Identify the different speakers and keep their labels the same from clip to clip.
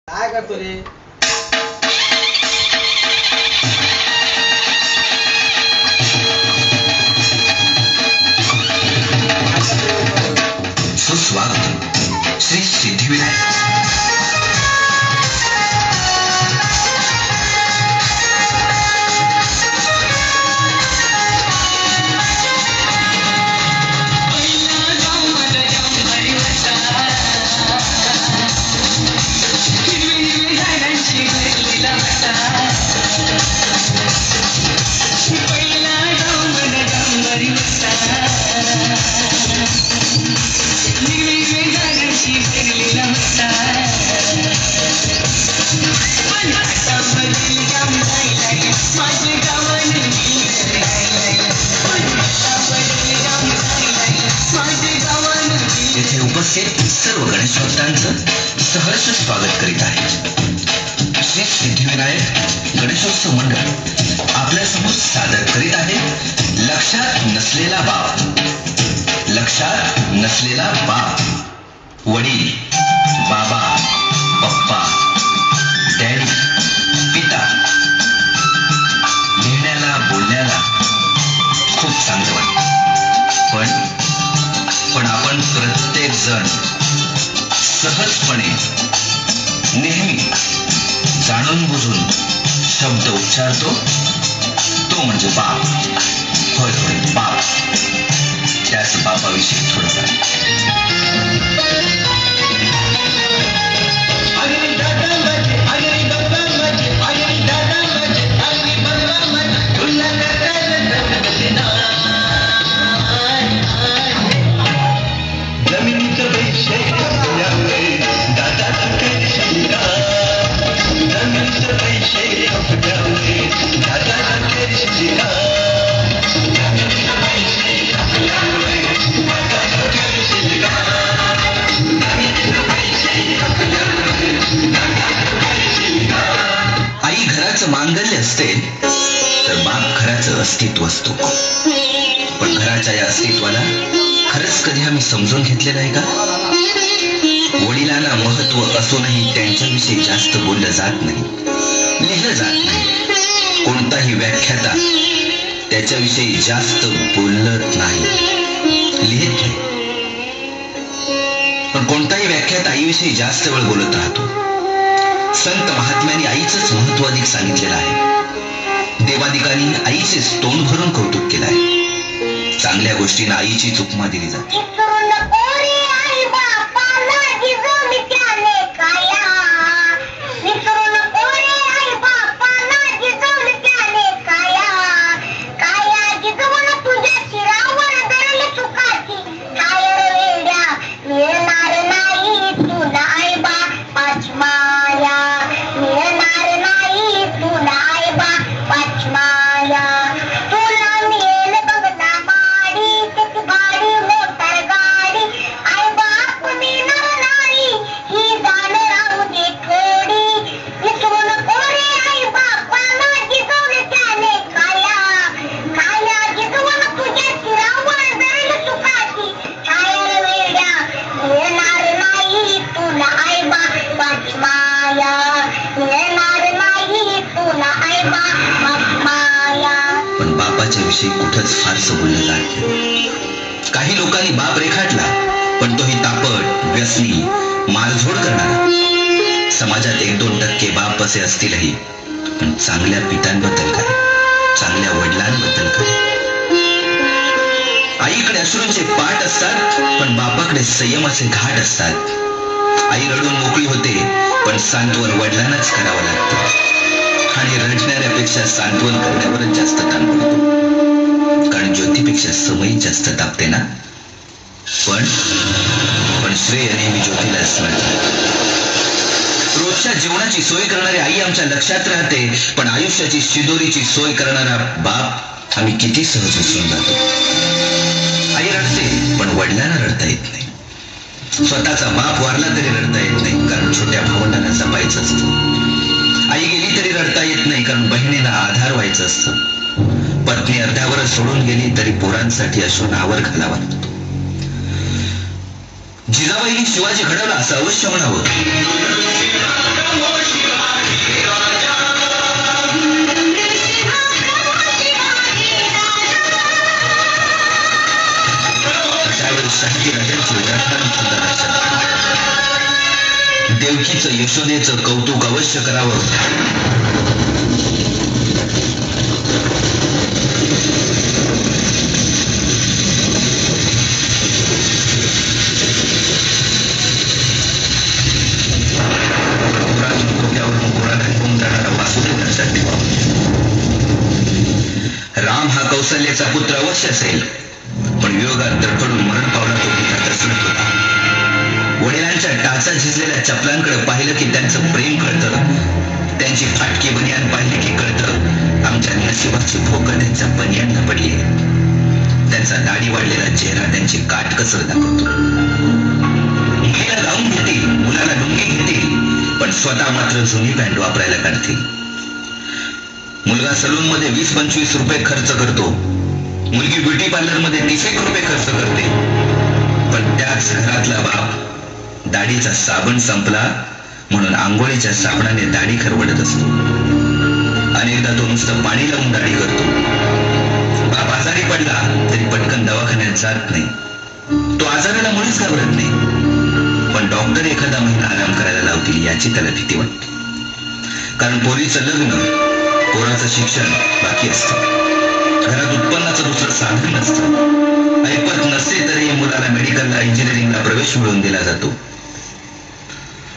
Speaker 1: काय करतो रे?
Speaker 2: सुस्वागत श्री सिद्धिविनायक। येथे उपस्थित सर्व गणेश भक्तांचं सहर्ष स्वागत करीत आहे। श्री सिद्धिविनायक गणेशोत्सव मंडळ आपल्यासमोर सादर करीत आहे लक्षात नसलेला बाप। लक्षात नसलेला बाप, वडील, बाबा, पप्पा, डॅडी, पिता, लिहिण्याला बोलण्याला खूप चांगलं वाटतं, पण आपण प्रत्येक जण सहजपणे नेहमी जाणून बुजून शब्द उच्चारतो, तो म्हणजे बाप। होय होय, बाप। त्याच बापाविषयी थोडंफार। आई घराचं मांगल्य असते तर बाप घराचं अस्तित्व असतो। पण घराच्या या अस्तित्वाला खरंच कधी आम्ही समजून घेतलेलं आहे का? वडिलांना महत्व असूनही त्यांच्याविषयी जास्त बोललं जात नाही, लिहिलं जात नाही। कोणताही व्याख्याता त्याच्याविषयी जास्त बोलत नाही, लिहित नाही। पण कोणताही व्याख्याता आईविषयी जास्त वेळ बोलत राहतो। संत महात्म्यांनी आईचंच महत्व अधिक सांगितलेलं आहे। देवादिकांनी आईचेच तोंड भरून कौतुक केलं आहे। चांगल्या गोष्टींना आईचीच उपमा दिली जाते। पण बापाच्या विषयी कुठंच फारसं बोललं जात नाही। काही लोकांनी बाप रेखाटला, पण तोही तापट, व्यसनी, मारझोड करणारा। समाजात 1-2% बाप असे असतीलही, पण चांगल्या पित्यांबद्दल काय, चांगल्या वडिलांबद्दल काय? आईकडे अश्रूंचे पाट असतात, पण बापाकडे संयमाचे घाट असतात। आई रडून मोकळी होते, पण सांत्वन वडिलांनाच करावं लागतं। आणि रडणाऱ्यापेक्षा सांत्वन करण्यावरच जास्त ताण पडतो, कारण ज्योतीपेक्षा समय जास्त तापते ना। पण श्रेय नेहमी ज्योतीलाच मिळतं। रोजच्या जेवणाची सोय करणारी आई आमच्या लक्षात राहते, पण आयुष्याची शिदोरीची सोय करणारा बाप आम्ही किती सहज विसरून जातो। आई रडते, पण वडिलांना रडता येत नाही। स्वतःचा बाप वारला तरी रडता येत नाही, कारण छोट्या भावंडांना जपायचं असतं। आई गेली तरी रडता येत नाही, कारण बहिणीला आधार व्हायचं असतं। पत्नी अर्ध्यावरच सोडून गेली तरी पोरांसाठी अश्रू नावर घालावा लागतो। जिजाबाईंनी शिवाजी घडवला असं अवश्य म्हणावं। देवकीचं यशोदेचं कौतुक अवश्य करावं. राम हा कौशल्याचा पुत्र अवश्य असेल, पण वियोगात तडफडून मरण पावला तो पिता दशरथ होता. वडिलांच्या टाचा झिजलेल्या चपलांकडे पाहिलं की त्यांचं प्रेम कळतं. त्यांची फाटकी बनियान पाहिली की कळतं आमच्या नशिबाची भोकं त्यांच्या बनियानला पडली. त्यांचा दाढी वाढलेला चेहरा त्यांची काटकसर दाखवतो. मुलीला गाऊन घेतील, मुलाला लुंगी घेतील, पण स्वतः मात्र जुनी पॅन्ट वापरायला काढतील. मुलगा सलून मध्ये 20-25 रुपये खर्च करतो, मुलगी ब्युटी पार्लर मध्ये 30 रुपये खर्च करते. पण त्याच घरातला बाप दाढीचा साबण संपला म्हणून आंघोळीच्या साबणाने दाढी खरवडत असतो. अनेकदा तो नुसतं पाणी लावून दाढी करतो. बाप आजारी पडला तरी पटकन दवाखान्यात जात नाही. तो आजाराला मुळीच घाबरत नाही, पण डॉक्टर एखादा महिना आराम करायला लावतील याची त्याला भीती वाटते. कारण पोरीचं लग्न, पोराचं शिक्षण बाकी असतं. घरात उत्पन्नाचं दुसरं साधन नसतं. ऐपत नसते तरी मुलाला मेडिकलला, इंजिनिअरिंगला प्रवेश मिळवून दिला जातो.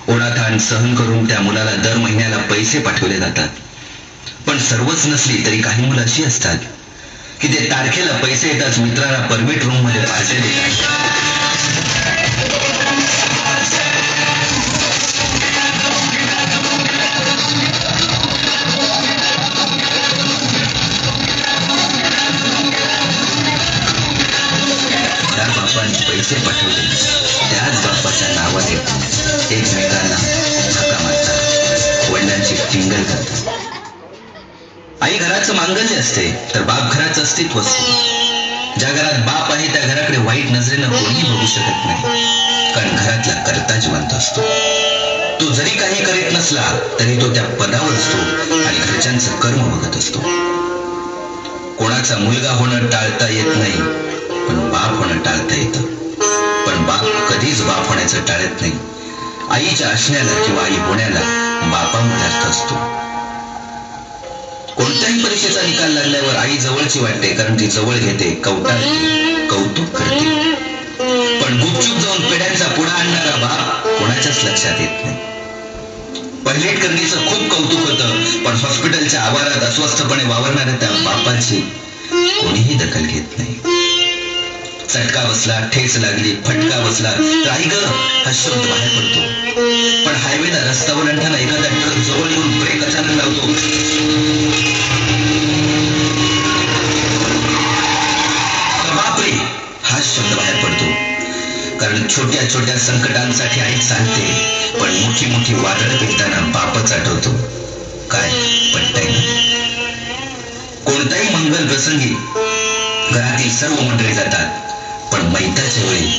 Speaker 2: ओढाताण सहन करून त्या मुलाला दर महिन्याला पैसे पाठवले जातात. पण सर्वच नसली तरी काही मुलं अशी असतात की ते तारखेला पैसे येताच मित्रांना परमिट रूम मध्ये पार्ट्या देतात. पैसे पाठवले त्याच बापाच्या नावाने एकमेकांना धक्का मारतात, वडिलांची टिंगल करतात. आई घराचं मांगल्य असते तर बाप घराचं अस्तित्व असते. ज्या घरात बाप आहे त्या घराकडे वाईट नजरेनं कोणी बघू शकत नाही, कारण घरातला कर्ता जिवंत असतो. तो जरी काही करीत नसला तरी तो त्या पदावर असतो आणि घरच्यांचं कर्म बघत असतो. कोणाचा मुलगा होणं टाळता येत नाही, पण बाप होणं टाळता येतं. पण बाप कधीच बाप होण्याचं टाळत नाही. आईच्या असण्याला किंवा आई होण्याला बापामध्ये अर्थ असतो. कोणत्याही परीक्षेचा निकाल लागल्यावर आई जवळची वाटते, कारण ती जवळ घेते, कौटाळते, कौतुक करते. पण गुपचूप जाऊन पेड्यांचा पुडा आणणारा बाप कोणाच्याच लक्षात येत नाही. पहिलेटकरणीचं खूप कौतुक होतं, पण हॉस्पिटलच्या आवारात अस्वस्थपणे वावरणाऱ्या त्या बापाची कोणीही दखल घेत नाही. चटका बसला, ठेच लागली, फटका बसला तर आई ग हा शब्द बाहेर पडतो. पण हायवेला रस्ता ओलांडताना एखादा ट्रक जवळ येऊन ब्रेक अचानक लावतो, बापरे हा शब्द बाहेर पडतो. कारण छोट्या छोट्या संकटांसाठी आई सांगते, पण मोठी मोठी वादळ पेटताना बापच आठवतो. काय पटतंय ना? कोणताही मंगल प्रसंगी घरातील सर्व मंडळी जातात, पण मैताच्या वेळी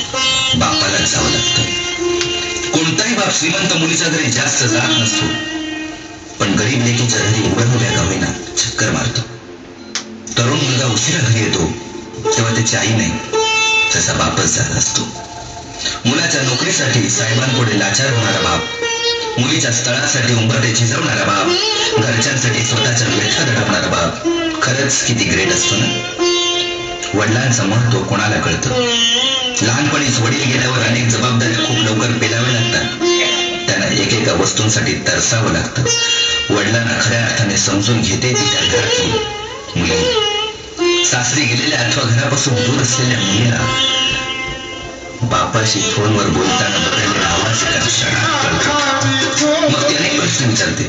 Speaker 2: बापाला जावं लागतं. कोणताही बाप श्रीमंत मुलीच्या घरी जास्त जात नसतो, पण गरीब लेकीच्या घरी उभ्या का होईना चक्कर मारतो. तरुण मुलगा उशिरा घरी येतो तेव्हा त्याची आई नाही, त्याचा बापच झाला असतो. मुलाच्या नोकरीसाठी साहेबांपुढे लाचार होणारा बाप, मुलीच्या स्थळासाठी उंबरठे झिजवणारा बाप, घरच्यांसाठी स्वतःच्या व्यथा दडवणारा बाप खरंच किती ग्रेट असतो ना. वडिलांचं महत्व कोणाला कळतं? लहानपणीच वडील गेल्यावर अनेक जबाबदाऱ्या खूप लवकर पेलाव्या लागतात. त्यांना एकेका वस्तूंसाठी तरसावं लागतं. वडिलांना खऱ्या अर्थाने समजून घेते ती त्या घरातली मुली. सासरी गेलेल्या अथवा घरापासून दूर असलेल्या मुलीला बापाशी फोनवर बोलताना बदललेला आवाज एका क्षणात कळतो. मग ती अनेक प्रश्न विचारते.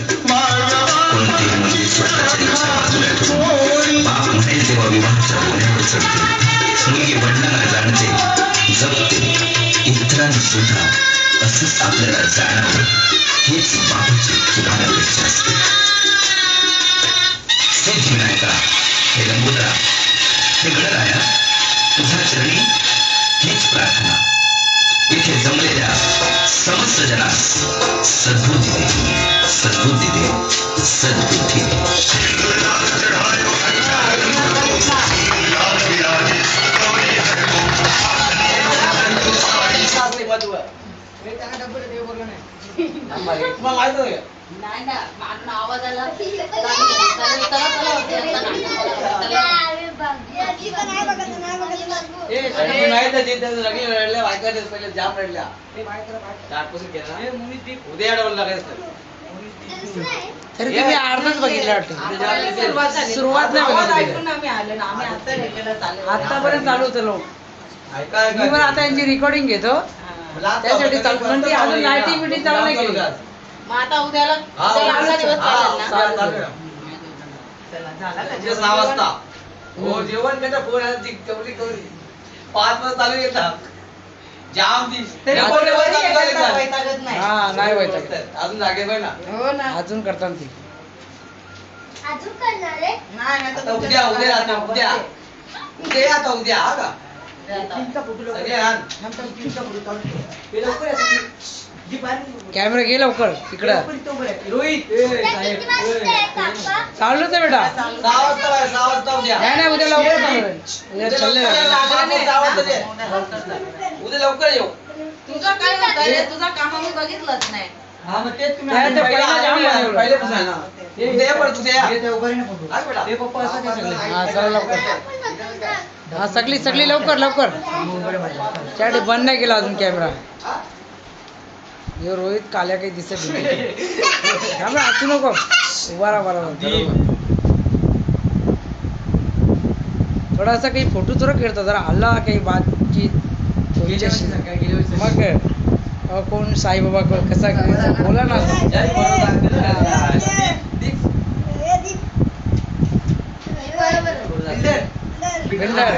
Speaker 2: कोणतीही मुलगी स्वतःच्या इच्छा बाजूला ठेवून बाप म्हणेल तेव्हा विवाहाच्या बोलण्यावर चढते. मुलगी वडिलांना जाणते, जपते, इतरांनी सुद्धा असंच आपल्याला जाणावं हेच बापाची किमान अपेक्षा असते. हे विनायका, हे लंबोदरा, हे गणराया, तुझ्या चरणी हीच प्रार्थना. इथे जमलेल्या समस्त जनास सद्बुद्धी दे, सद्बुद्धी दे, सद्बुद्धी दे.
Speaker 1: तुम्हाला माहित आहे का?
Speaker 3: नाही ना मारून आवाज आला चला होते
Speaker 1: तुम्ही माहित आहे ते लग्न रडल्या बायका पहिले जाम रडल्या त्यापासून केला उद्या डबल लागायचं
Speaker 4: तरी तुम्ही अर्धच बघितलं वाटतं सुरुवात नाही बघितली आतापर्यंत चालू होतं लोक
Speaker 1: ऐका
Speaker 4: मी पण आता यांची रेकॉर्डिंग घेतो त्यासाठी चालू पण ती अजून लाईटिंग बिटिंग चालू नाही केली
Speaker 3: मग आता उद्याला दिवस चालेल ना
Speaker 1: 6 वाजता हो जेवण त्याच्या फोन आला कवरी 5 वाजता चालू येतात जाम ती
Speaker 4: हा नाही व्हायचं
Speaker 1: अजून जागे पाहिजे ना
Speaker 3: हो ना
Speaker 4: अजून करतात ती
Speaker 5: अजून करणार आहे?
Speaker 1: आता उद्या आता उद्या हा का सगळे आण.
Speaker 4: कॅमेरा घे लवकर तिकडं
Speaker 1: रोहित
Speaker 5: किती वाजता आहे काका?
Speaker 4: चालूच आहे बेटा
Speaker 1: 6 वाजता बाहेर, 6 वाजता उद्या
Speaker 4: नाही नाही उद्या लवकर चालू आहे. उद्या चालले
Speaker 1: उद्या लवकर येऊ
Speaker 3: तुझं काय होतं रे तुझं काम आम्ही बघितलंच नाही
Speaker 1: हा मग तेच तुम्ही
Speaker 4: त्या तर पहिला जाम बनवलं.
Speaker 1: पहिल्यापासून आहे ना उद्या ये पण तुझ्या आग बेटा हे पप्पा असं काय सगळे
Speaker 4: हा चला लवकर
Speaker 5: आपण बघू जा.
Speaker 4: हा सगळी लवकर लवकर त्यासाठी बंद नाही केला अजून कॅमेरा यो रोहित काल्या काही दिसत नाही कॅमेरा असू नको उभा राहा बरोबर थोडासा काही फोटो थोडं खेळतो जरा हल्ला काही बातचीत मग कोण साईबाबा कसा बोला ना बिल्डर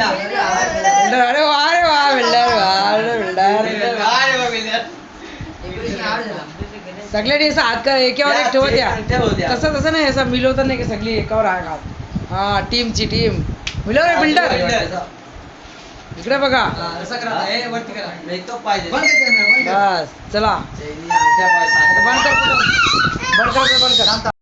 Speaker 4: अरे वा बिल्डर सगळ्यांनी असं हात कर एकावर एक ठेवत या तसं नाही असं मिळवत नाही की सगळी एकावर हात हा टीमची टीम मिळव रे बिल्डर इकडे बघा
Speaker 1: असं करा हे वरती करा नाही तो पाहिजे
Speaker 4: बस चला
Speaker 1: बंद
Speaker 4: बंद कर